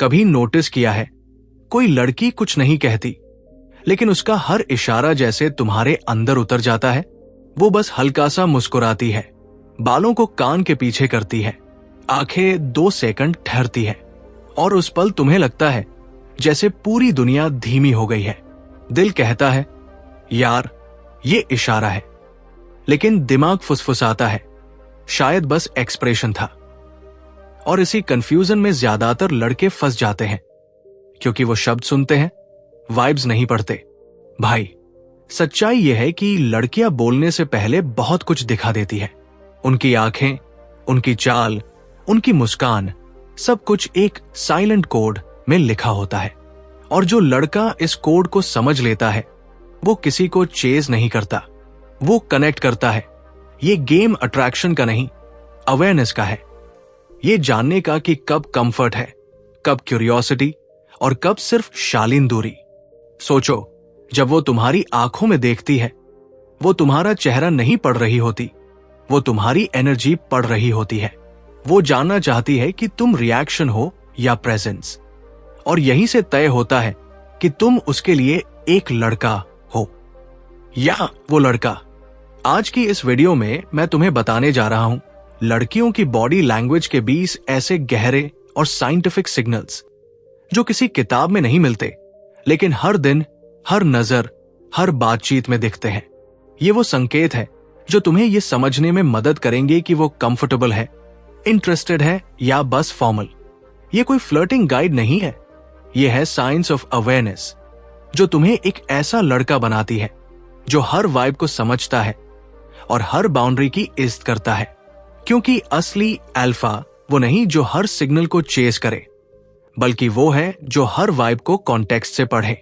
कभी नोटिस किया है, कोई लड़की कुछ नहीं कहती, लेकिन उसका हर इशारा जैसे तुम्हारे अंदर उतर जाता है। वो बस हल्का सा मुस्कुराती है, बालों को कान के पीछे करती है, आंखें 2 सेकंड ठहरती है, और उस पल तुम्हें लगता है जैसे पूरी दुनिया धीमी हो गई है। दिल कहता है यार ये इशारा है, लेकिन दिमाग फुसफुसाता है शायद बस एक्सप्रेशन था। और इसी कंफ्यूजन में ज्यादातर लड़के फंस जाते हैं, क्योंकि वो शब्द सुनते हैं, वाइब्स नहीं पढ़ते। भाई सच्चाई यह है कि लड़कियां बोलने से पहले बहुत कुछ दिखा देती है। उनकी आंखें, उनकी चाल, उनकी मुस्कान, सब कुछ एक साइलेंट कोड में लिखा होता है। और जो लड़का इस कोड को समझ लेता है, वो किसी को चेज नहीं करता, वो कनेक्ट करता है। ये गेम अट्रैक्शन का नहीं, अवेयरनेस का है। ये जानने का कि कब कंफर्ट है, कब क्यूरियोसिटी, और कब सिर्फ शालीन दूरी। सोचो, जब वो तुम्हारी आंखों में देखती है, वो तुम्हारा चेहरा नहीं पढ़ रही होती, वो तुम्हारी एनर्जी पढ़ रही होती है। वो जानना चाहती है कि तुम रिएक्शन हो या प्रेजेंस। और यहीं से तय होता है कि तुम उसके लिए एक लड़का हो या वो लड़का। आज की इस वीडियो में मैं तुम्हें बताने जा रहा हूं लड़कियों की बॉडी लैंग्वेज के 20 ऐसे गहरे और साइंटिफिक सिग्नल्स जो किसी किताब में नहीं मिलते, लेकिन हर दिन, हर नजर, हर बातचीत में दिखते हैं। ये वो संकेत है जो तुम्हें ये समझने में मदद करेंगे कि वो कंफर्टेबल है, इंटरेस्टेड है या बस फॉर्मल। ये कोई फ्लर्टिंग गाइड नहीं है, ये है साइंस ऑफ अवेयरनेस जो तुम्हें एक ऐसा लड़का बनाती है जो हर वाइब को समझता है और हर बाउंड्री की इज्जत करता है। क्योंकि असली अल्फा वो नहीं जो हर सिग्नल को चेस करे, बल्कि वो है जो हर वाइब को कॉन्टेक्स्ट से पढ़े,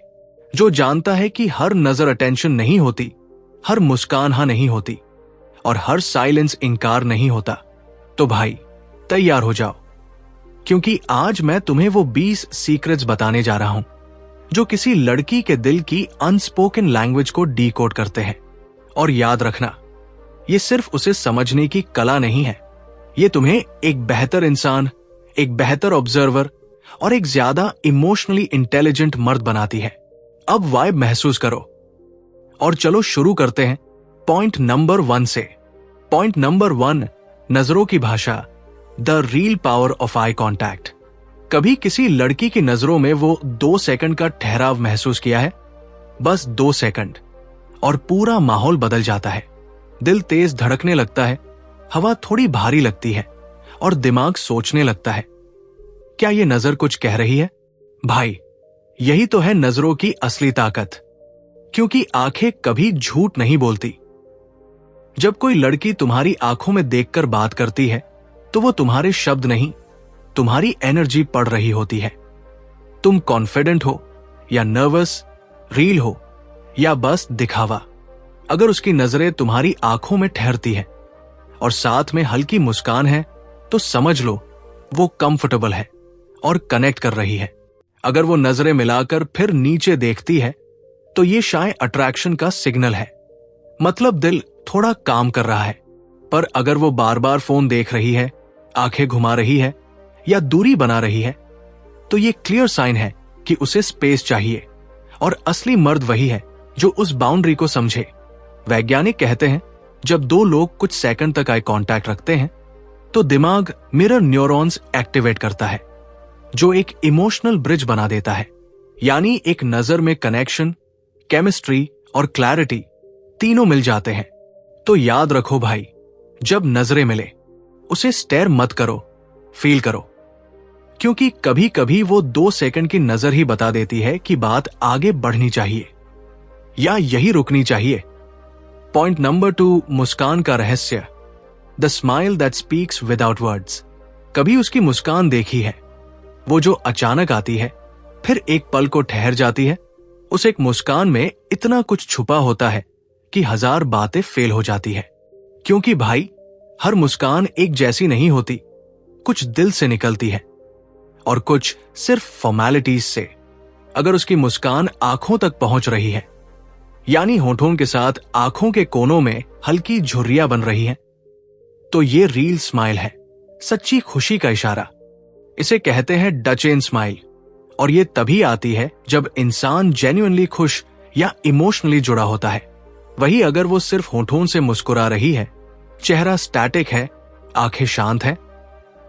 जो जानता है कि हर नजर अटेंशन नहीं होती, हर मुस्कान हाँ नहीं होती, और हर साइलेंस इनकार नहीं होता। तो भाई तैयार हो जाओ, क्योंकि आज मैं तुम्हें वो 20 सीक्रेट्स बताने जा रहा हूं जो किसी लड़की के दिल की अनस्पोकन लैंग्वेज को डीकोड करते हैं। और याद रखना, ये सिर्फ उसे समझने की कला नहीं है, ये तुम्हें एक बेहतर इंसान, एक बेहतर ऑब्जर्वर और एक ज्यादा इमोशनली इंटेलिजेंट मर्द बनाती है। अब वाइब महसूस करो और चलो शुरू करते हैं पॉइंट नंबर 1 से। पॉइंट नंबर 1, नजरों की भाषा, the real power of eye contact. कभी किसी लड़की की नजरों में वो 2 सेकंड का ठहराव महसूस किया है? बस 2 सेकंड, और पूरा माहौल बदल जाता है। दिल तेज धड़कने लगता है, हवा थोड़ी भारी लगती है, और दिमाग सोचने लगता है, क्या ये नजर कुछ कह रही है? भाई यही तो है नजरों की असली ताकत, क्योंकि आंखें कभी झूठ नहीं बोलती। जब कोई लड़की तुम्हारी आंखों में देखकर बात करती है, तो वो तुम्हारे शब्द नहीं, तुम्हारी एनर्जी पढ़ रही होती है। तुम कॉन्फिडेंट हो या नर्वस, रील हो या बस दिखावा, अगर उसकी नजरें तुम्हारी आंखों में ठहरती है और साथ में हल्की मुस्कान है, तो समझ लो वो कंफर्टेबल है और कनेक्ट कर रही है। अगर वो नजरें मिलाकर फिर नीचे देखती है, तो ये शायद अट्रैक्शन का सिग्नल है, मतलब दिल थोड़ा काम कर रहा है। पर अगर वो बार बार फोन देख रही है, आंखें घुमा रही है या दूरी बना रही है, तो ये क्लियर साइन है कि उसे स्पेस चाहिए। और असली मर्द वही है जो उस बाउंड्री को समझे। वैज्ञानिक कहते हैं, जब 2 लोग कुछ सेकंड तक आई कांटेक्ट रखते हैं, तो दिमाग मिरर न्यूरॉन्स एक्टिवेट करता है, जो एक इमोशनल ब्रिज बना देता है। यानी एक नजर में कनेक्शन, केमिस्ट्री और क्लैरिटी तीनों मिल जाते हैं। तो याद रखो भाई, जब नजरें मिले उसे स्टेयर मत करो, फील करो, क्योंकि कभी कभी वो 2 सेकंड की नजर ही बता देती है कि बात आगे बढ़नी चाहिए या यही रुकनी चाहिए। पॉइंट नंबर 2, मुस्कान का रहस्य, the smile that speaks without words. कभी उसकी मुस्कान देखी है, वो जो अचानक आती है, फिर एक पल को ठहर जाती है। उस एक मुस्कान में इतना कुछ छुपा होता है कि 1000 बातें फेल हो जाती है। क्योंकि भाई हर मुस्कान एक जैसी नहीं होती, कुछ दिल से निकलती है और कुछ सिर्फ फॉर्मेलिटीज से। अगर उसकी मुस्कान आंखों तक पहुंच रही है, यानी होठों के साथ आंखों के कोनों में हल्की झुर्रियां बन रही हैं, तो ये रियल स्माइल है, सच्ची खुशी का इशारा। इसे कहते हैं डचेन स्माइल और ये तभी आती है जब इंसान जेन्युइनली खुश या इमोशनली जुड़ा होता है। वही अगर वो सिर्फ होठों से मुस्कुरा रही है, चेहरा स्टैटिक है, आंखें शांत हैं,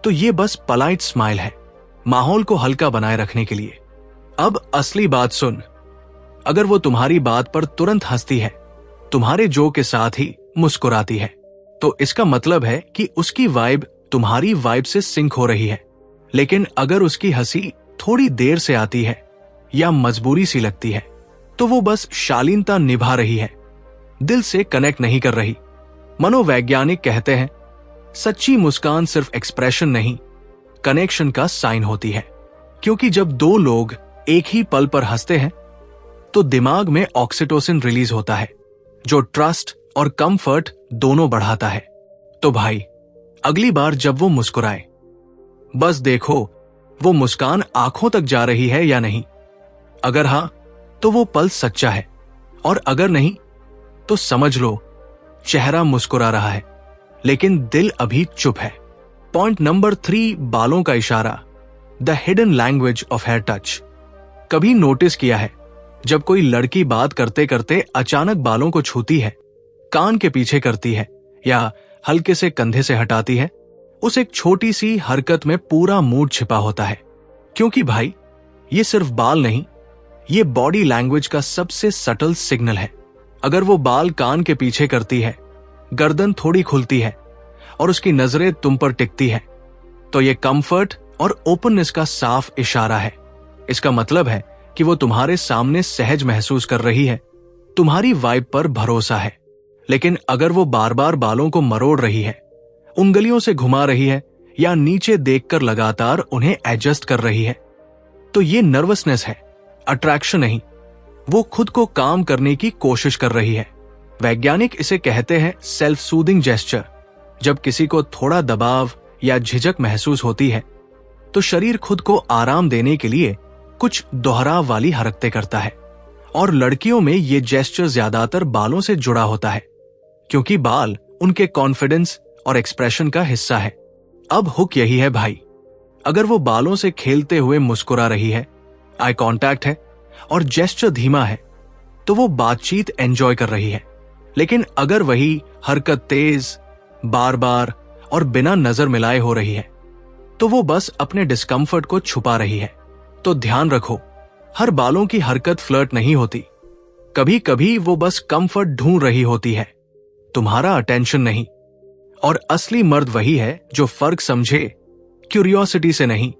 तो ये बस पोलाइट स्माइल है, माहौल को हल्का बनाए रखने के लिए। अब असली बात सुन, अगर वो तुम्हारी बात पर तुरंत हंसती है, तुम्हारे जोक के साथ ही मुस्कुराती है, तो इसका मतलब है कि उसकी वाइब तुम्हारी वाइब से सिंक हो रही है। लेकिन अगर उसकी हंसी थोड़ी देर से आती है या मजबूरी सी लगती है, तो वो बस शालीनता निभा रही है, दिल से कनेक्ट नहीं कर रही। मनोवैज्ञानिक कहते हैं, सच्ची मुस्कान सिर्फ एक्सप्रेशन नहीं, कनेक्शन का साइन होती है। क्योंकि जब दो लोग एक ही पल पर हंसते हैं, तो दिमाग में ऑक्सीटोसिन रिलीज होता है, जो ट्रस्ट और कंफर्ट दोनों बढ़ाता है। तो भाई, अगली बार जब वो मुस्कुराए, बस देखो वो मुस्कान आंखों तक जा रही है या नहीं। अगर हां, तो वो पल सच्चा है, और अगर नहीं, तो समझ लो चेहरा मुस्कुरा रहा है, लेकिन दिल अभी चुप है। पॉइंट नंबर 3, बालों का इशारा, the hidden language of hair touch. कभी नोटिस किया है, जब कोई लड़की बात करते करते अचानक बालों को छूती है, कान के पीछे करती है या हल्के से कंधे से हटाती है, उस एक छोटी सी हरकत में पूरा मूड छिपा होता है। क्योंकि भाई, ये सिर्फ बाल नहीं, ये बॉडी लैंग्वेज का सबसे सटल सिग्नल है। अगर वो बाल कान के पीछे करती है, गर्दन थोड़ी खुलती है और उसकी नजरें तुम पर टिकती है, तो ये कंफर्ट और ओपननेस का साफ इशारा है। इसका मतलब है कि वो तुम्हारे सामने सहज महसूस कर रही है, तुम्हारी वाइब पर भरोसा है। लेकिन अगर वो बार बार बालों को मरोड़ रही है, उंगलियों से घुमा रही है या नीचे देखकर लगातार उन्हें एडजस्ट कर रही है, तो ये नर्वसनेस है, अट्रैक्शन नहीं। वो खुद को काम करने की कोशिश कर रही है। वैज्ञानिक इसे कहते हैं सेल्फ सूदिंग जेस्चर। जब किसी को थोड़ा दबाव या झिझक महसूस होती है, तो शरीर खुद को आराम देने के लिए कुछ दोहराव वाली हरकतें करता है। और लड़कियों में ये जेस्चर ज्यादातर बालों से जुड़ा होता है, क्योंकि बाल उनके कॉन्फिडेंस और एक्सप्रेशन का हिस्सा है। अब हुक यही है भाई, अगर वो बालों से खेलते हुए मुस्कुरा रही है, आई कांटेक्ट है और जेस्चर धीमा है, तो वो बातचीत एंजॉय कर रही है। लेकिन अगर वही हरकत तेज, बार बार और बिना नजर मिलाए हो रही है, तो वो बस अपने डिस्कम्फर्ट को छुपा रही है। तो ध्यान रखो, हर बालों की हरकत फ्लर्ट नहीं होती। कभी कभी वो बस कंफर्ट ढूंढ रही होती है, तुम्हारा अटेंशन नहीं। और असली मर्द वही है जो फर्क समझे, क्यूरियोसिटी से नहीं,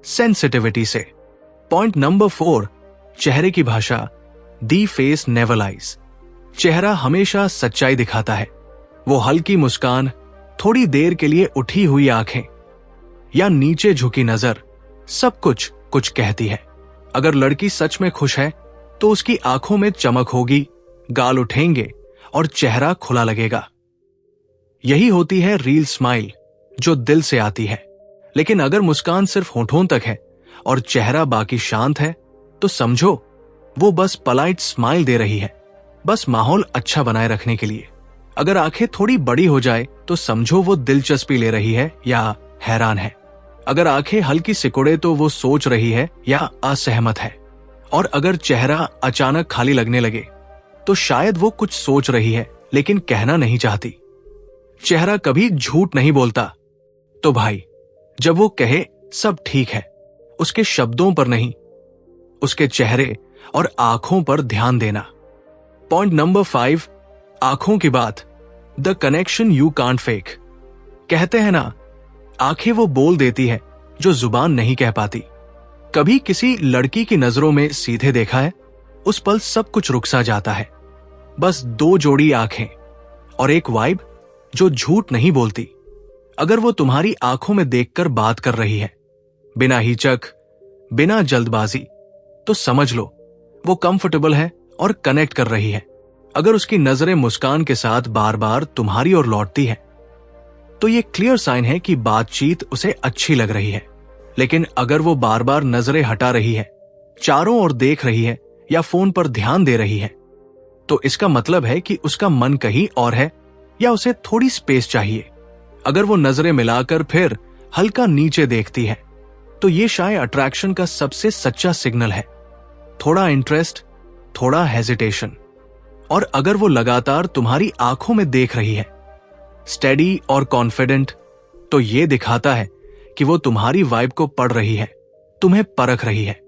सेंसिटिविटी से। पॉइंट नंबर 4, चेहरे की भाषा, दी फेस नेवर लाइज। चेहरा हमेशा सच्चाई दिखाता है। वो हल्की मुस्कान, थोड़ी देर के लिए उठी हुई आंखें या नीचे झुकी नजर, सब कुछ कुछ कहती है। अगर लड़की सच में खुश है, तो उसकी आंखों में चमक होगी, गाल उठेंगे और चेहरा खुला लगेगा। यही होती है रियल स्माइल, जो दिल से आती है। लेकिन अगर मुस्कान सिर्फ होठों तक है और चेहरा बाकी शांत है, तो समझो वो बस पोलाइट स्माइल दे रही है, बस माहौल अच्छा बनाए रखने के लिए। अगर आंखें थोड़ी बड़ी हो जाए, तो समझो वो दिलचस्पी ले रही है या हैरान है। अगर आंखें हल्की सिकुड़े, तो वो सोच रही है या असहमत है। और अगर चेहरा अचानक खाली लगने लगे, तो शायद वो कुछ सोच रही है लेकिन कहना नहीं चाहती। चेहरा कभी झूठ नहीं बोलता। तो भाई, जब वो कहे सब ठीक है, उसके शब्दों पर नहीं, उसके चेहरे और आंखों पर ध्यान देना। पॉइंट नंबर 5, आंखों की बात, the connection you can't fake. कहते हैं ना, आंखें वो बोल देती है जो जुबान नहीं कह पाती। कभी किसी लड़की की नजरों में सीधे देखा है, उस पल सब कुछ रुक सा जाता है। बस 2 जोड़ी आंखें और एक वाइब जो झूठ नहीं बोलती। अगर वो तुम्हारी आंखों में देखकर बात कर रही है, बिना हिचक, बिना जल्दबाजी, तो समझ लो वो कंफर्टेबल है और कनेक्ट कर रही है। अगर उसकी नजरें मुस्कान के साथ बार बार तुम्हारी ओर लौटती है, तो ये क्लियर साइन है कि बातचीत उसे अच्छी लग रही है। लेकिन अगर वो बार बार नजरें हटा रही है, चारों ओर देख रही है या फोन पर ध्यान दे रही है, तो इसका मतलब है कि उसका मन कहीं और है या उसे थोड़ी स्पेस चाहिए। अगर वो नजरें मिलाकर फिर हल्का नीचे देखती है, तो ये शायद अट्रैक्शन का सबसे सच्चा सिग्नल है। थोड़ा इंटरेस्ट, थोड़ा हेजिटेशन, और अगर वो लगातार तुम्हारी आंखों में देख रही है, स्टेडी और कॉन्फिडेंट, तो ये दिखाता है कि वो तुम्हारी वाइब को पढ़ रही है, तुम्हें परख रही है।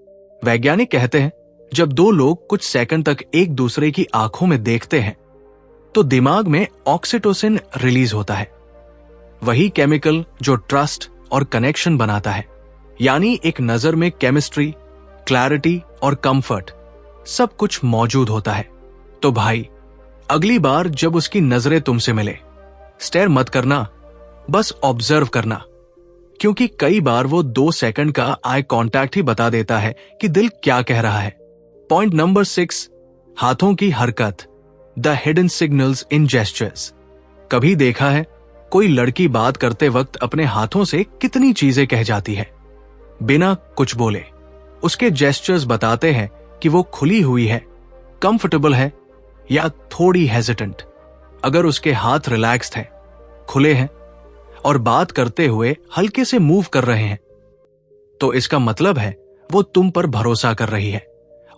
वैज्ञानिक कहते हैं जब दो लोग कुछ सेकंड तक एक दूसरे की आंखों में देखते हैं तो दिमाग में ऑक्सीटोसिन रिलीज होता है, वही केमिकल जो ट्रस्ट और कनेक्शन बनाता है। यानी एक नजर में केमिस्ट्री, क्लैरिटी और कंफर्ट सब कुछ मौजूद होता है। तो भाई, अगली बार जब उसकी नजरें तुमसे मिले, स्टेयर मत करना, बस ऑब्जर्व करना, क्योंकि कई बार वो 2 सेकंड का आई कांटेक्ट ही बता देता है कि दिल क्या कह रहा है। पॉइंट नंबर 6, हाथों की हरकत, the hidden signals in gestures. कभी देखा है कोई लड़की बात करते वक्त अपने हाथों से कितनी चीजें कह जाती है बिना कुछ बोले। उसके जेस्चर्स बताते हैं कि वो खुली हुई है, कंफर्टेबल है या थोड़ी हेजिटेंट। अगर उसके हाथ रिलैक्स्ड हैं, खुले हैं और बात करते हुए हल्के से मूव कर रहे हैं, तो इसका मतलब है वो तुम पर भरोसा कर रही है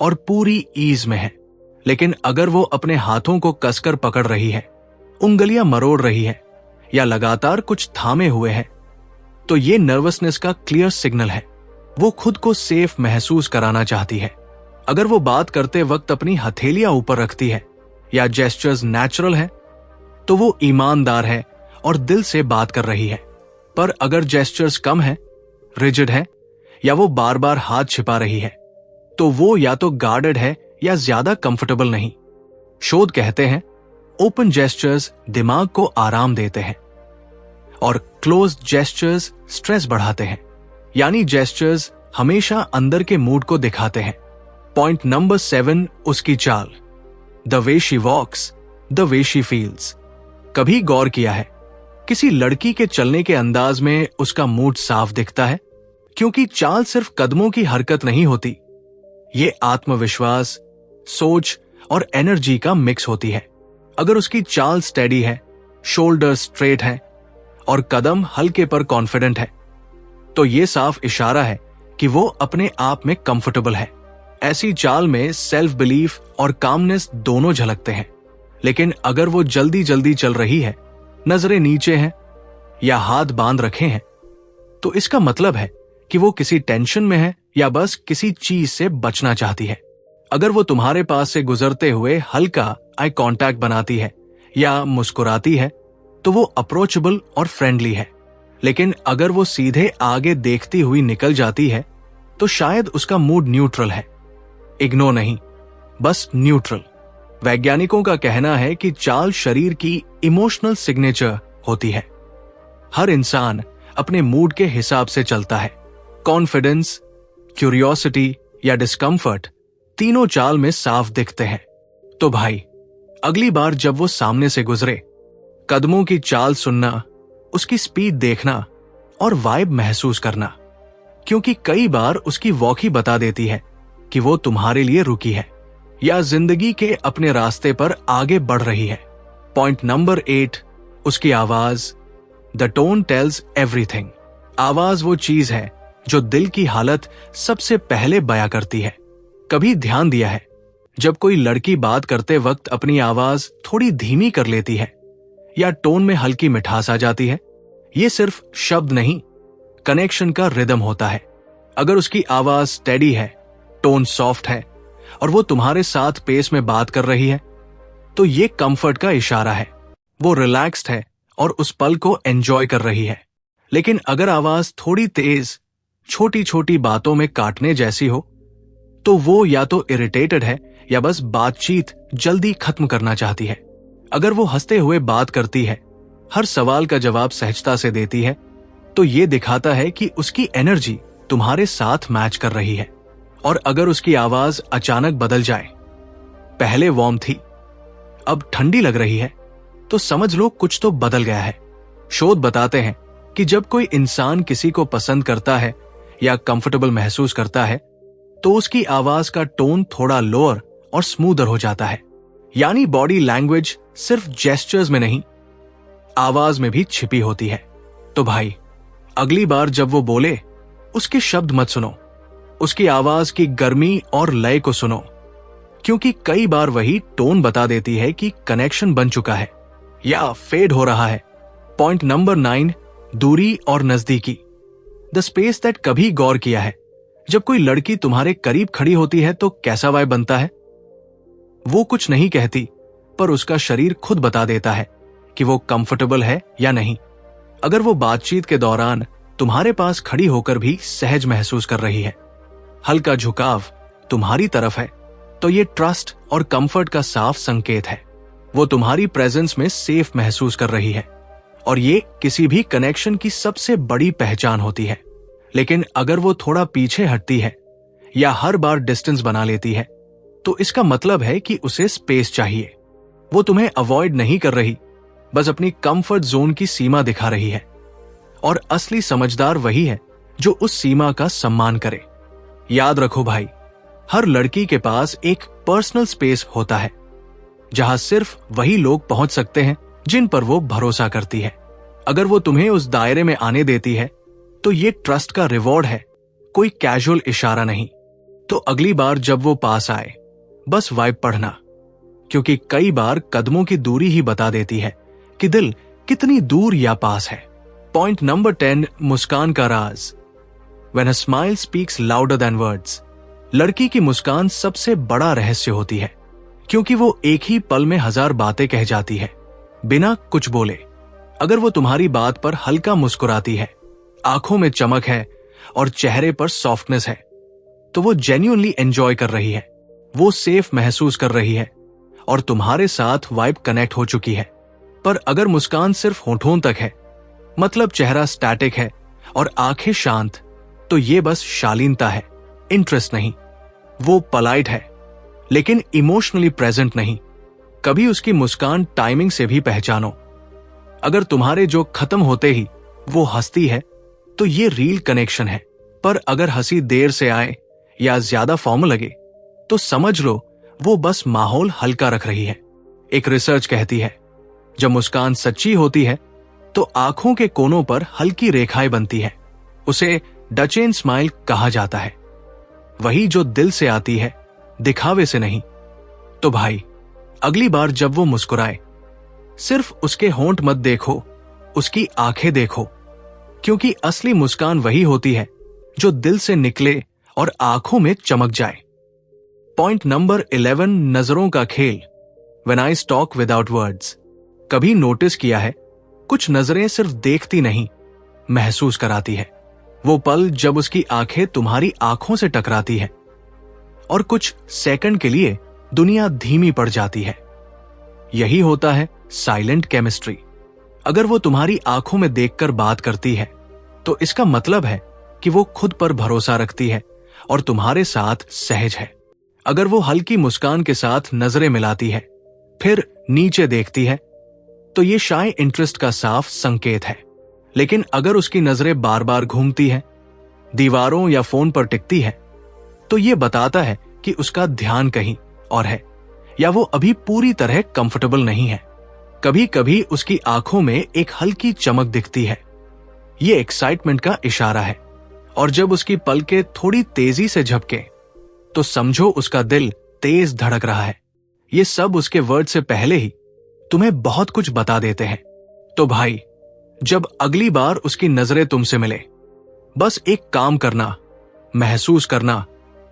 और पूरी ईज में है। लेकिन अगर वो अपने हाथों को कसकर पकड़ रही है, उंगलियां मरोड़ रही है या लगातार कुछ थामे हुए है, तो ये नर्वसनेस का क्लियर सिग्नल है। वो खुद को सेफ महसूस कराना चाहती है। अगर वो बात करते वक्त अपनी हथेलियां ऊपर रखती है या जेस्चर्स नेचुरल है, तो वो ईमानदार है और दिल से बात कर रही है। पर अगर जेस्चर्स कम है, रिजिड है या वो बार बार हाथ छिपा रही है, तो वो या तो गार्डेड है या ज्यादा कंफर्टेबल नहीं। शोध कहते हैं ओपन जेस्चर्स दिमाग को आराम देते हैं और क्लोज जेस्चर्स स्ट्रेस बढ़ाते हैं। यानी जेस्चर्स हमेशा अंदर के मूड को दिखाते हैं। पॉइंट नंबर 7, उसकी चाल, the way she walks, the way she feels. कभी गौर किया है किसी लड़की के चलने के अंदाज में उसका मूड साफ दिखता है? क्योंकि चाल सिर्फ कदमों की हरकत नहीं होती, ये आत्मविश्वास, सोच और एनर्जी का मिक्स होती है। अगर उसकी चाल स्टेडी है, शोल्डर स्ट्रेट है और कदम हल्के पर कॉन्फिडेंट है, तो ये साफ इशारा है कि वो अपने आप में कंफर्टेबल है। ऐसी चाल में सेल्फ बिलीफ और कामनेस दोनों झलकते हैं। लेकिन अगर वो जल्दी जल्दी चल रही है, नजरें नीचे हैं या हाथ बांध रखे हैं, तो इसका मतलब है कि वो किसी टेंशन में है या बस किसी चीज से बचना चाहती है। अगर वो तुम्हारे पास से गुजरते हुए हल्का आई कांटेक्ट बनाती है या मुस्कुराती है, तो वो अप्रोचेबल और फ्रेंडली है। लेकिन अगर वो सीधे आगे देखती हुई निकल जाती है, तो शायद उसका मूड न्यूट्रल है। इग्नोर नहीं, बस न्यूट्रल। वैज्ञानिकों का कहना है कि चाल शरीर की इमोशनल सिग्नेचर होती है। हर इंसान अपने मूड के हिसाब से चलता है। कॉन्फिडेंस, क्यूरियोसिटी या डिस्कंफर्ट तीनों चाल में साफ दिखते हैं। तो भाई, अगली बार जब वो सामने से गुजरे, कदमों की चाल सुनना, उसकी स्पीड देखना और वाइब महसूस करना, क्योंकि कई बार उसकी वॉक ही बता देती है कि वो तुम्हारे लिए रुकी है या जिंदगी के अपने रास्ते पर आगे बढ़ रही है। पॉइंट नंबर 8, उसकी आवाज, द टोन टेल्स एवरीथिंग। आवाज वो चीज है जो दिल की हालत सबसे पहले बयां करती है। कभी ध्यान दिया है जब कोई लड़की बात करते वक्त अपनी आवाज थोड़ी धीमी कर लेती है या टोन में हल्की मिठास आ जाती है? ये सिर्फ शब्द नहीं, कनेक्शन का रिदम होता है। अगर उसकी आवाज स्टेडी है, टोन सॉफ्ट है और वो तुम्हारे साथ पेस में बात कर रही है, तो ये कंफर्ट का इशारा है। वो रिलैक्स्ड है और उस पल को एंजॉय कर रही है। लेकिन अगर आवाज थोड़ी तेज, छोटी छोटी बातों में काटने जैसी हो, तो वो या तो इरिटेटेड है या बस बातचीत जल्दी खत्म करना चाहती है। अगर वो हंसते हुए बात करती है, हर सवाल का जवाब सहजता से देती है, तो ये दिखाता है कि उसकी एनर्जी तुम्हारे साथ मैच कर रही है। और अगर उसकी आवाज अचानक बदल जाए, पहले वार्म थी, अब ठंडी लग रही है, तो समझ लो कुछ तो बदल गया है। शोध बताते हैं कि जब कोई इंसान किसी को पसंद करता है या कंफर्टेबल महसूस करता है, तो उसकी आवाज का टोन थोड़ा लोअर और स्मूदर हो जाता है। यानी बॉडी लैंग्वेज सिर्फ जेस्चर्स में नहीं, आवाज में भी छिपी होती है। तो भाई, अगली बार जब वो बोले, उसके शब्द मत सुनो, उसकी आवाज की गर्मी और लय को सुनो, क्योंकि कई बार वही टोन बता देती है कि कनेक्शन बन चुका है या फेड हो रहा है। पॉइंट नंबर 9, दूरी और नजदीकी। The space that. कभी गौर किया है जब कोई लड़की तुम्हारे करीब खड़ी होती है तो कैसा वाइब बनता है? वो कुछ नहीं कहती, पर उसका शरीर खुद बता देता है कि वो कंफर्टेबल है या नहीं। अगर वो बातचीत के दौरान तुम्हारे पास खड़ी होकर भी सहज महसूस कर रही है, हल्का झुकाव तुम्हारी तरफ है, तो ये ट्रस्ट और कंफर्ट का साफ संकेत है। वो तुम्हारी प्रेजेंस में सेफ महसूस कर रही है, और ये किसी भी कनेक्शन की सबसे बड़ी पहचान होती है। लेकिन अगर वो थोड़ा पीछे हटती है या हर बार डिस्टेंस बना लेती है, तो इसका मतलब है कि उसे स्पेस चाहिए। वो तुम्हें अवॉइड नहीं कर रही, बस अपनी कंफर्ट जोन की सीमा दिखा रही है। और असली समझदार वही है जो उस सीमा का सम्मान करे। याद रखो भाई, हर लड़की के पास एक पर्सनल स्पेस होता है जहां सिर्फ वही लोग पहुंच सकते हैं जिन पर वो भरोसा करती है। अगर वो तुम्हें उस दायरे में आने देती है तो ये ट्रस्ट का रिवॉर्ड है, कोई कैजुअल इशारा नहीं। तो अगली बार जब वो पास आए, बस वाइब पढ़ना, क्योंकि कई बार कदमों की दूरी ही बता देती है कि दिल कितनी दूर या पास है। पॉइंट नंबर 10, मुस्कान का राज। When a smile speaks louder than words। लड़की की मुस्कान सबसे बड़ा रहस्य होती है, क्योंकि वो एक ही पल में 1000 बातें कह जाती है बिना कुछ बोले। अगर वो तुम्हारी बात पर हल्का मुस्कुराती है, आंखों में चमक है और चेहरे पर सॉफ्टनेस है, तो वो जेन्युइनली एंजॉय कर रही है, वो सेफ महसूस कर रही है और तुम्हारे साथ वाइब कनेक्ट हो चुकी है। पर अगर मुस्कान सिर्फ होठों तक है, मतलब चेहरा स्टैटिक है और आंखें शांत, तो ये बस शालीनता है, इंटरेस्ट नहीं। वो पोलाइट है लेकिन इमोशनली प्रेजेंट नहीं। कभी उसकी मुस्कान टाइमिंग से भी पहचानो। अगर तुम्हारे जो खत्म होते ही वो हंसती है, तो ये रियल कनेक्शन है। पर अगर हंसी देर से आए या ज्यादा फॉर्मल लगे, तो समझ लो वो बस माहौल हल्का रख रही है। एक रिसर्च कहती है, जब मुस्कान सच्ची होती है तो आंखों के कोनों पर हल्की रेखाएं बनती है। उसे डचेन स्माइल कहा जाता है, वही जो दिल से आती है, दिखावे से नहीं। तो भाई, अगली बार जब वो मुस्कुराए, सिर्फ उसके होंठ मत देखो, उसकी आंखें देखो, क्योंकि असली मुस्कान वही होती है जो दिल से निकले और आंखों में चमक जाए। पॉइंट नंबर 11, नजरों का खेल। When eyes talk without words। कभी नोटिस किया है, कुछ नजरें सिर्फ देखती नहीं, महसूस कराती है। वो पल जब उसकी आंखें तुम्हारी आंखों से टकराती है और कुछ सेकंड के लिए दुनिया धीमी पड़ जाती है। यही होता है साइलेंट केमिस्ट्री। अगर वो तुम्हारी आंखों में देखकर बात करती है, तो इसका मतलब है कि वो खुद पर भरोसा रखती है और तुम्हारे साथ सहज है। अगर वो हल्की मुस्कान के साथ नजरें मिलाती है, फिर नीचे देखती है, तो ये शाय इंटरेस्ट का साफ संकेत है। लेकिन अगर उसकी नजरें बार बार घूमती है, दीवारों या फोन पर टिकती है, तो ये बताता है कि उसका ध्यान कहीं और है या वो अभी पूरी तरह कंफर्टेबल नहीं है। कभी कभी उसकी आंखों में एक हल्की चमक दिखती है, ये एक्साइटमेंट का इशारा है। और जब उसकी पलकें थोड़ी तेजी से झपके, तो समझो उसका दिल तेज धड़क रहा है। ये सब उसके वर्ड से पहले ही तुम्हें बहुत कुछ बता देते हैं। तो भाई, जब अगली बार उसकी नजरें तुमसे मिले, बस एक काम करना, महसूस करना,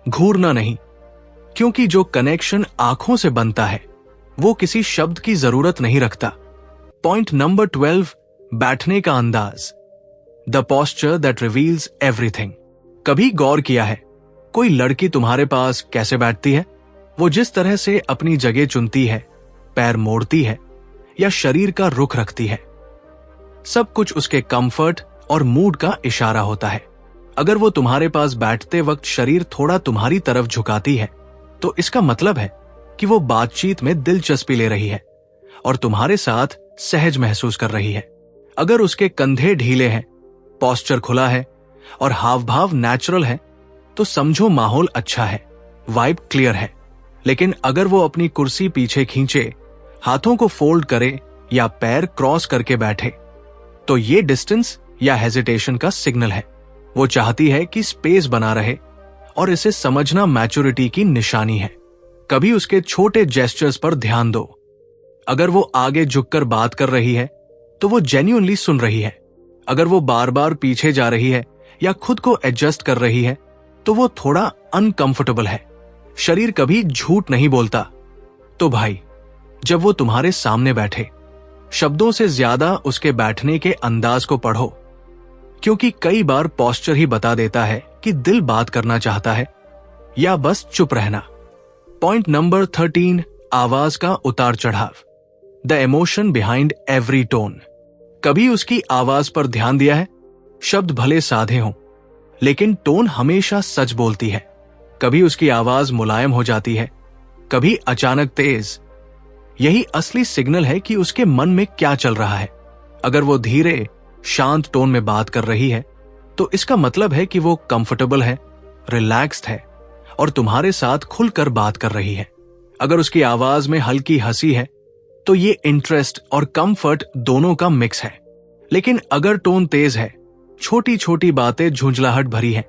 घूरना नहीं, क्योंकि जो कनेक्शन आंखों से बनता है वो किसी शब्द की जरूरत नहीं रखता। पॉइंट नंबर 12, बैठने का अंदाज। The posture that reveals everything. कभी गौर किया है, कोई लड़की तुम्हारे पास कैसे बैठती है? वो जिस तरह से अपनी जगह चुनती है, पैर मोड़ती है या शरीर का रुख रखती है, सब कुछ उसके कंफर्ट और मूड का इशारा होता है। अगर वो तुम्हारे पास बैठते वक्त शरीर थोड़ा तुम्हारी तरफ झुकाती है, तो इसका मतलब है कि वो बातचीत में दिलचस्पी ले रही है और तुम्हारे साथ सहज महसूस कर रही है। अगर उसके कंधे ढीले हैं, पोस्चर खुला है और हाव भाव नेचुरल है, तो समझो माहौल अच्छा है, वाइब क्लियर है। लेकिन अगर वो अपनी कुर्सी पीछे खींचे, हाथों को फोल्ड करे या पैर क्रॉस करके बैठे, तो ये डिस्टेंस या हेजिटेशन का सिग्नल है। वो चाहती है कि स्पेस बना रहे और इसे समझना मैच्योरिटी की निशानी है। कभी उसके छोटे जेस्चर्स पर ध्यान दो। अगर वो आगे झुककर बात कर रही है तो वो जेन्युइनली सुन रही है। अगर वो बार बार पीछे जा रही है या खुद को एडजस्ट कर रही है तो वो थोड़ा अनकंफर्टेबल है। शरीर कभी झूठ नहीं बोलता। तो भाई, जब वो तुम्हारे सामने बैठे, शब्दों से ज्यादा उसके बैठने के अंदाज को पढ़ो, क्योंकि कई बार पोस्चर ही बता देता है कि दिल बात करना चाहता है या बस चुप रहना। पॉइंट नंबर 13, आवाज का उतार चढ़ाव। The emotion behind every tone. कभी उसकी आवाज पर ध्यान दिया है? शब्द भले साधे हों, लेकिन टोन हमेशा सच बोलती है। कभी उसकी आवाज मुलायम हो जाती है, कभी अचानक तेज। यही असली सिग्नल है कि उसके मन में क्या चल रहा है। अगर वो धीरे शांत टोन में बात कर रही है तो इसका मतलब है कि वो कंफर्टेबल है, रिलैक्स्ड है और तुम्हारे साथ खुलकर बात कर रही है। अगर उसकी आवाज में हल्की हंसी है तो ये इंटरेस्ट और कंफर्ट दोनों का मिक्स है। लेकिन अगर टोन तेज है, छोटी छोटी बातें झुंझलाहट भरी है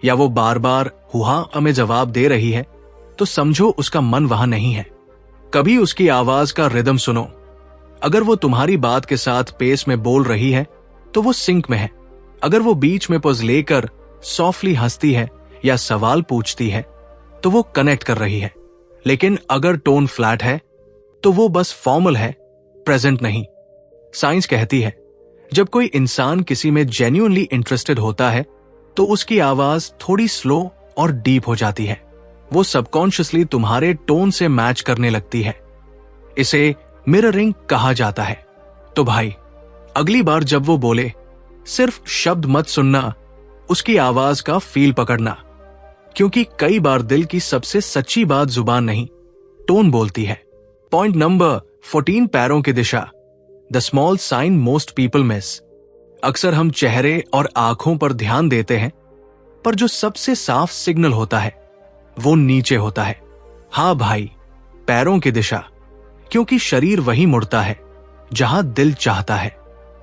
या वो बार बार हुआ में जवाब दे रही है तो समझो उसका मन वहां नहीं है। कभी उसकी आवाज का रिदम सुनो। अगर वो तुम्हारी बात के साथ पेस में बोल रही है तो वो सिंक में है। अगर वो बीच में पॉज लेकर सॉफ्टली हंसती है या सवाल पूछती है तो वो कनेक्ट कर रही है। लेकिन अगर टोन फ्लैट है तो वो बस फॉर्मल है, प्रेजेंट नहीं। साइंस कहती है जब कोई इंसान किसी में जेन्युइनली इंटरेस्टेड होता है तो उसकी आवाज थोड़ी स्लो और डीप हो जाती है। वो सबकॉन्शियसली तुम्हारे टोन से मैच करने लगती है। इसे मिररिंग कहा जाता है। तो भाई, अगली बार जब वो बोले, सिर्फ शब्द मत सुनना, उसकी आवाज का फील पकड़ना, क्योंकि कई बार दिल की सबसे सच्ची बात जुबान नहीं, टोन बोलती है। पॉइंट नंबर 14, पैरों की दिशा। The small sign most people miss. अक्सर हम चेहरे और आंखों पर ध्यान देते हैं, पर जो सबसे साफ सिग्नल होता है वो नीचे होता है। हाँ भाई, पैरों की दिशा, क्योंकि शरीर वही मुड़ता है जहां दिल चाहता है।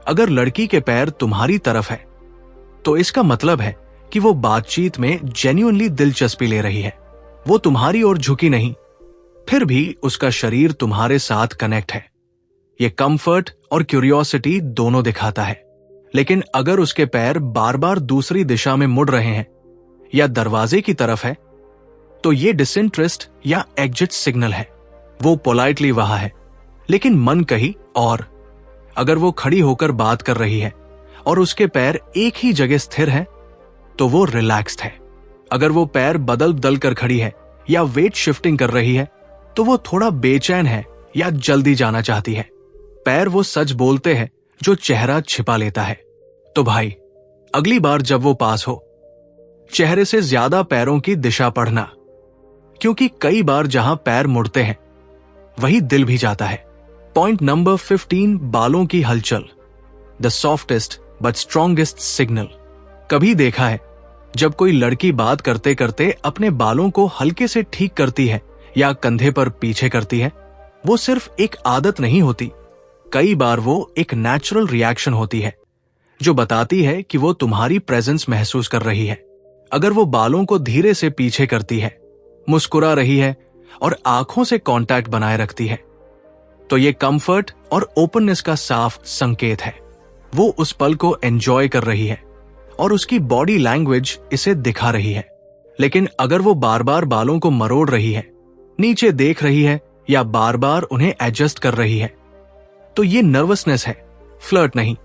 अगर लड़की के पैर तुम्हारी तरफ है तो इसका मतलब है कि वो बातचीत में जेन्युइनली दिलचस्पी ले रही है। वो तुम्हारी ओर झुकी नहीं, फिर भी उसका शरीर तुम्हारे साथ कनेक्ट है। ये कंफर्ट और क्यूरियोसिटी दोनों दिखाता है। लेकिन अगर उसके पैर बार बार दूसरी दिशा में मुड़ रहे हैं या दरवाजे की तरफ है तो ये डिसइंटरेस्ट या एग्जिट सिग्नल है। वो पोलाइटली वहां है लेकिन मन कहीं और। अगर वो खड़ी होकर बात कर रही है और उसके पैर एक ही जगह स्थिर हैं तो वो रिलैक्स्ड है। अगर वो पैर बदल बदल कर खड़ी है या वेट शिफ्टिंग कर रही है तो वो थोड़ा बेचैन है या जल्दी जाना चाहती है। पैर वो सच बोलते हैं जो चेहरा छिपा लेता है। तो भाई, अगली बार जब वो पास हो, चेहरे से ज्यादा पैरों की दिशा पढ़ना, क्योंकि कई बार जहां पैर मुड़ते हैं वही दिल भी जाता है। पॉइंट नंबर 15, बालों की हलचल। The softest but strongest signal. कभी देखा है जब कोई लड़की बात करते करते अपने बालों को हल्के से ठीक करती है या कंधे पर पीछे करती है, वो सिर्फ एक आदत नहीं होती, कई बार वो एक नेचुरल रिएक्शन होती है जो बताती है कि वो तुम्हारी प्रेजेंस महसूस कर रही है। अगर वो बालों को धीरे से पीछे करती है, मुस्कुरा रही है और आंखों से कांटेक्ट बनाए रखती है तो ये कंफर्ट और ओपननेस का साफ संकेत है। वो उस पल को एंजॉय कर रही है और उसकी बॉडी लैंग्वेज इसे दिखा रही है। लेकिन अगर वो बार बार बालों को मरोड़ रही है, नीचे देख रही है या बार बार उन्हें एडजस्ट कर रही है तो ये नर्वसनेस है, फ्लर्ट नहीं।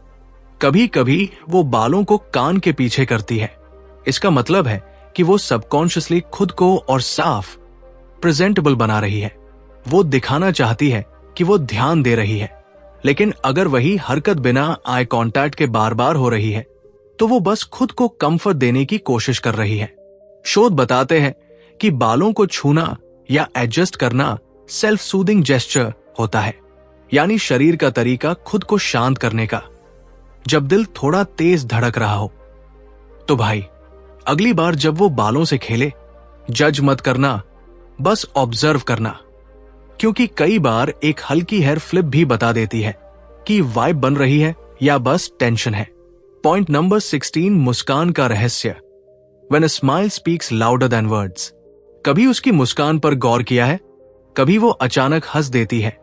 कभी कभी वो बालों को कान के पीछे करती है। इसका मतलब है कि वो सबकॉन्शियसली खुद को और साफ, प्रेजेंटेबल बना रही है। वो दिखाना चाहती है कि वो ध्यान दे रही है। लेकिन अगर वही हरकत बिना आई कांटेक्ट के बार बार हो रही है तो वो बस खुद को कंफर्ट देने की कोशिश कर रही है। शोध बताते हैं कि बालों को छूना या एडजस्ट करना सेल्फ सूदिंग जेस्चर होता है, यानी शरीर का तरीका खुद को शांत करने का जब दिल थोड़ा तेज धड़क रहा हो। तो भाई, अगली बार जब वो बालों से खेले, जज मत करना, बस ऑब्जर्व करना, क्योंकि कई बार एक हल्की हेयर फ्लिप भी बता देती है कि वाइब बन रही है या बस टेंशन है। पॉइंट नंबर 16, मुस्कान का रहस्य। When a smile speaks louder than words. कभी उसकी मुस्कान पर गौर किया है? कभी वो अचानक हंस देती है,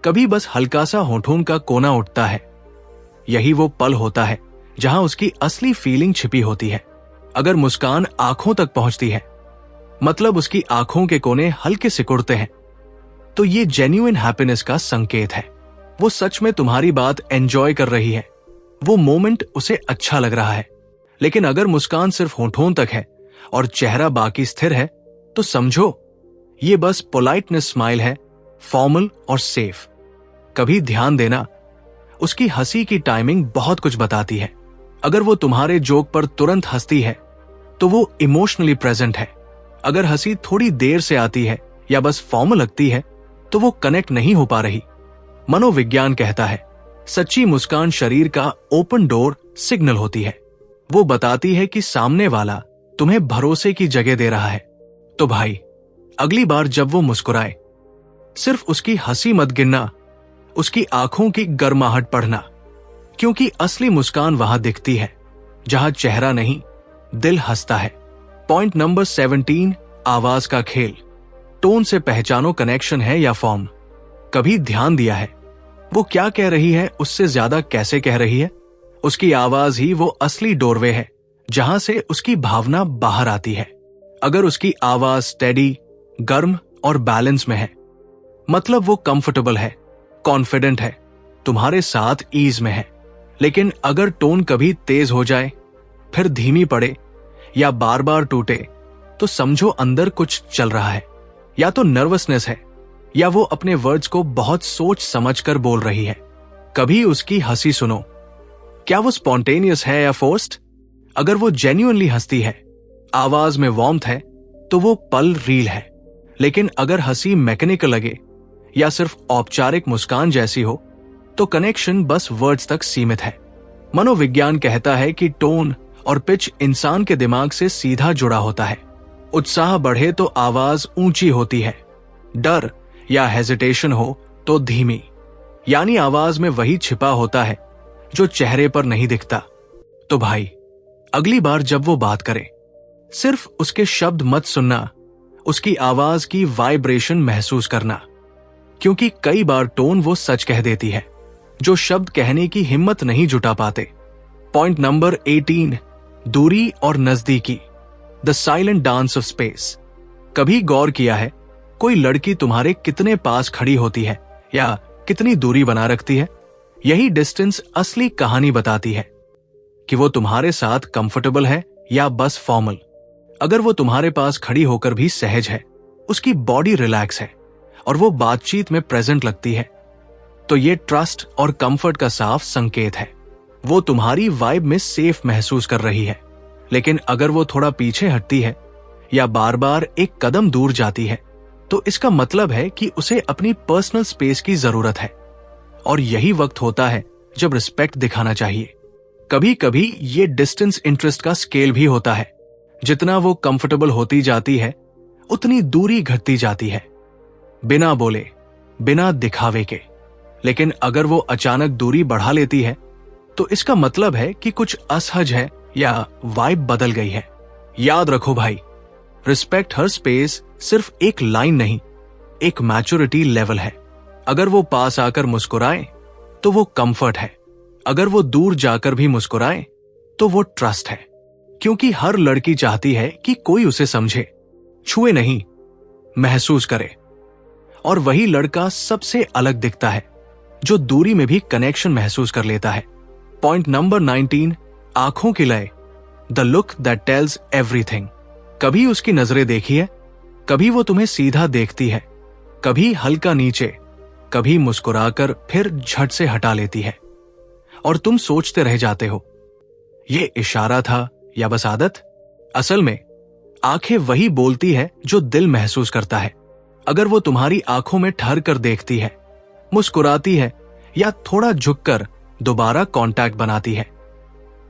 कभी बस हल्का सा होठों का कोना उठता है। यही वो पल होता है जहां उसकी असली फीलिंग छिपी होती है। अगर मुस्कान आंखों तक पहुंचती है, मतलब उसकी आंखों के कोने हल्के सिकुड़ते हैं, तो ये जेन्युइन हैप्पीनेस का संकेत है। वो सच में तुम्हारी बात एंजॉय कर रही है, वो मोमेंट उसे अच्छा लग रहा है। लेकिन अगर मुस्कान सिर्फ होठों तक है और चेहरा बाकी स्थिर है, तो समझो ये बस पोलाइटनेस स्माइल है, फॉर्मल और सेफ। कभी ध्यान देना, उसकी हंसी की टाइमिंग बहुत कुछ बताती है। अगर वो तुम्हारे जोक पर तुरंत हंसती है, तो वो इमोशनली प्रेजेंट है। अगर हंसी थोड़ी देर से आती है या बस फॉर्मल लगती है, तो वो कनेक्ट नहीं हो पा रही। मनोविज्ञान कहता है, सच्ची मुस्कान शरीर का ओपन डोर सिग्नल होती है। वो बताती है कि सामने वाला तुम्हें भरोसे की जगह दे रहा है। तो भाई, अगली बार जब वो मुस्कुराए, सिर्फ उसकी हंसी मत गिनना, उसकी आंखों की गर्माहट पढ़ना, क्योंकि असली मुस्कान वहां दिखती है जहां चेहरा नहीं, दिल हंसता है। पॉइंट नंबर 17, आवाज का खेल। टोन से पहचानो कनेक्शन है या फॉर्म। कभी ध्यान दिया है वो क्या कह रही है उससे ज्यादा कैसे कह रही है? उसकी आवाज ही वो असली डोरवे है जहां से उसकी भावना बाहर आती है। अगर उसकी आवाज स्टेडी, गर्म और बैलेंस में है, मतलब वो कंफर्टेबल है, कॉन्फिडेंट है, तुम्हारे साथ ईज में है। लेकिन अगर टोन कभी तेज हो जाए, फिर धीमी पड़े या बार बार टूटे, तो समझो अंदर कुछ चल रहा है। या तो नर्वसनेस है, या वो अपने वर्ड्स को बहुत सोच समझ कर बोल रही है। कभी उसकी हंसी सुनो, क्या वो स्पॉन्टेनियस है या फोर्स्ड? अगर वो जेन्युइनली हंसती है, आवाज में वार्मथ है, तो वो पल रील है। लेकिन अगर हंसी मैकेनिकल लगे या सिर्फ औपचारिक मुस्कान जैसी हो, तो कनेक्शन बस वर्ड्स तक सीमित है। मनोविज्ञान कहता है कि टोन और पिच इंसान के दिमाग से सीधा जुड़ा होता है। उत्साह बढ़े तो आवाज ऊंची होती है, डर या हेजिटेशन हो तो धीमी। यानी आवाज में वही छिपा होता है जो चेहरे पर नहीं दिखता। तो भाई, अगली बार जब वो बात करे, सिर्फ उसके शब्द मत सुनना, उसकी आवाज की वाइब्रेशन महसूस करना, क्योंकि कई बार टोन वो सच कह देती है जो शब्द कहने की हिम्मत नहीं जुटा पाते। पॉइंट नंबर 18, दूरी और नजदीकी। The silent dance of space. कभी गौर किया है कोई लड़की तुम्हारे कितने पास खड़ी होती है या कितनी दूरी बना रखती है? यही डिस्टेंस असली कहानी बताती है कि वो तुम्हारे साथ कंफर्टेबल है या बस फॉर्मल। अगर वो तुम्हारे पास खड़ी होकर भी सहज है, उसकी बॉडी रिलैक्स है और वो बातचीत में प्रेजेंट लगती है, तो ये ट्रस्ट और कंफर्ट का साफ संकेत है। वो तुम्हारी वाइब में सेफ महसूस कर रही है। लेकिन अगर वो थोड़ा पीछे हटती है या बार बार एक कदम दूर जाती है, तो इसका मतलब है कि उसे अपनी पर्सनल स्पेस की जरूरत है। और यही वक्त होता है जब रिस्पेक्ट दिखाना चाहिए। कभी कभी ये डिस्टेंस इंटरेस्ट का स्केल भी होता है। जितना वो कंफर्टेबल होती जाती है, उतनी दूरी घटती जाती है, बिना बोले, बिना दिखावे के। लेकिन अगर वो अचानक दूरी बढ़ा लेती है, तो इसका मतलब है कि कुछ असहज है या वाइब बदल गई है। याद रखो भाई, रिस्पेक्ट हर स्पेस सिर्फ एक लाइन नहीं, एक मैच्योरिटी लेवल है। अगर वो पास आकर मुस्कुराए तो वो कंफर्ट है, अगर वो दूर जाकर भी मुस्कुराए तो वो ट्रस्ट है। क्योंकि हर लड़की चाहती है कि कोई उसे समझे, छुए नहीं, महसूस करे। और वही लड़का सबसे अलग दिखता है जो दूरी में भी कनेक्शन महसूस कर लेता है। पॉइंट नंबर 19, आंखों की लय। The look that tells everything. कभी उसकी नजरें देखी है? कभी वो तुम्हें सीधा देखती है, कभी हल्का नीचे, कभी मुस्कुराकर फिर झट से हटा लेती है, और तुम सोचते रह जाते हो, ये इशारा था या बस आदत? असल में आंखें वही बोलती है जो दिल महसूस करता है। अगर वो तुम्हारी आंखों में ठहर कर देखती है, मुस्कुराती है या थोड़ा झुककर दोबारा कांटेक्ट बनाती है,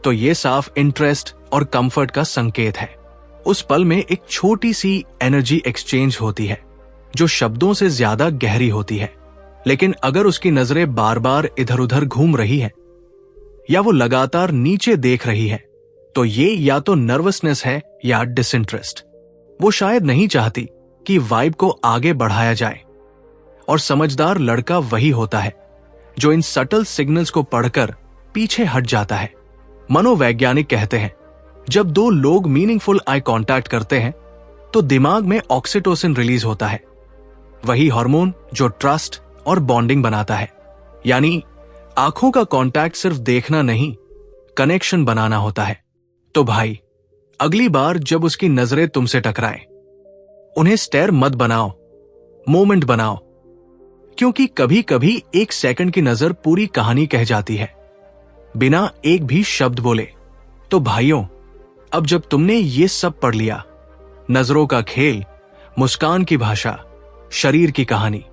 तो ये साफ इंटरेस्ट और कंफर्ट का संकेत है। उस पल में एक छोटी सी एनर्जी एक्सचेंज होती है जो शब्दों से ज्यादा गहरी होती है। लेकिन अगर उसकी नजरें बार बार इधर उधर घूम रही है या वो लगातार नीचे देख रही है, तो ये या तो नर्वसनेस है या डिसइंटरेस्ट। वो शायद नहीं चाहती कि वाइब को आगे बढ़ाया जाए। और समझदार लड़का वही होता है जो इन सटल सिग्नल्स को पढ़कर पीछे हट जाता है। मनोवैज्ञानिक कहते हैं, जब दो लोग मीनिंगफुल आई कांटेक्ट करते हैं तो दिमाग में ऑक्सीटोसिन रिलीज होता है, वही हार्मोन जो ट्रस्ट और बॉन्डिंग बनाता है। यानी आंखों का कांटेक्ट सिर्फ देखना नहीं, कनेक्शन बनाना होता है। तो भाई, अगली बार जब उसकी नजरें तुमसे टकराएं, उन्हें स्टेयर मत बनाओ, मोमेंट बनाओ, क्योंकि कभी कभी एक सेकंड की नजर पूरी कहानी कह जाती है, बिना एक भी शब्द बोले। तो भाइयों, अब जब तुमने ये सब पढ़ लिया, नजरों का खेल, मुस्कान की भाषा, शरीर की कहानी,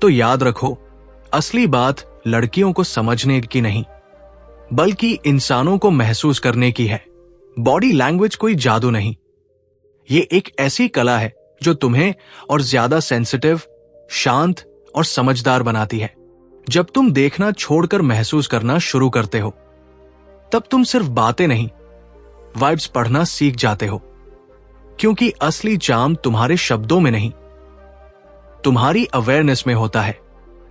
तो याद रखो, असली बात लड़कियों को समझने की नहीं, बल्कि इंसानों को महसूस करने की है। बॉडी लैंग्वेज कोई जादू नहीं, ये एक ऐसी कला है जो तुम्हें और ज्यादा सेंसिटिव, शांत और समझदार बनाती है। जब तुम देखना छोड़कर महसूस करना शुरू करते हो, तब तुम सिर्फ बातें नहीं, वाइब्स पढ़ना सीख जाते हो। क्योंकि असली चार्म तुम्हारे शब्दों में नहीं, तुम्हारी अवेयरनेस में होता है।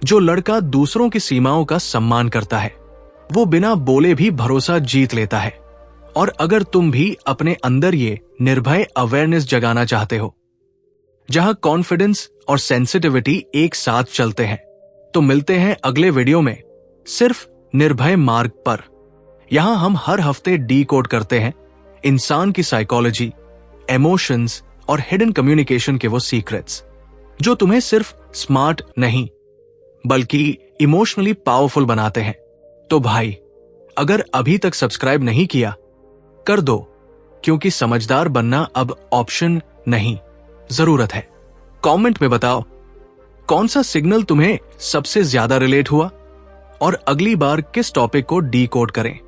जो लड़का दूसरों की सीमाओं का सम्मान करता है, वो बिना बोले भी भरोसा जीत लेता है। और अगर तुम भी अपने अंदर ये निर्भय अवेयरनेस जगाना चाहते हो, जहां कॉन्फिडेंस और सेंसिटिविटी एक साथ चलते हैं, तो मिलते हैं अगले वीडियो में, सिर्फ निर्भय मार्ग पर। यहां हम हर हफ्ते डीकोड करते हैं इंसान की साइकोलॉजी, इमोशंस और हिडन कम्युनिकेशन के वो सीक्रेट्स जो तुम्हें सिर्फ स्मार्ट नहीं बल्कि इमोशनली पावरफुल बनाते हैं। तो भाई, अगर अभी तक सब्सक्राइब नहीं किया, कर दो, क्योंकि समझदार बनना अब ऑप्शन नहीं, जरूरत है। कमेंट में बताओ कौन सा सिग्नल तुम्हें सबसे ज्यादा रिलेट हुआ और अगली बार किस टॉपिक को डीकोड करें,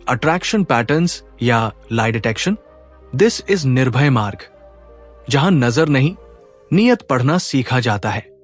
अट्रैक्शन पैटर्न्स या लाई डिटेक्शन। दिस इज निर्भय मार्ग, जहां नजर नहीं, नियत पढ़ना सीखा जाता है।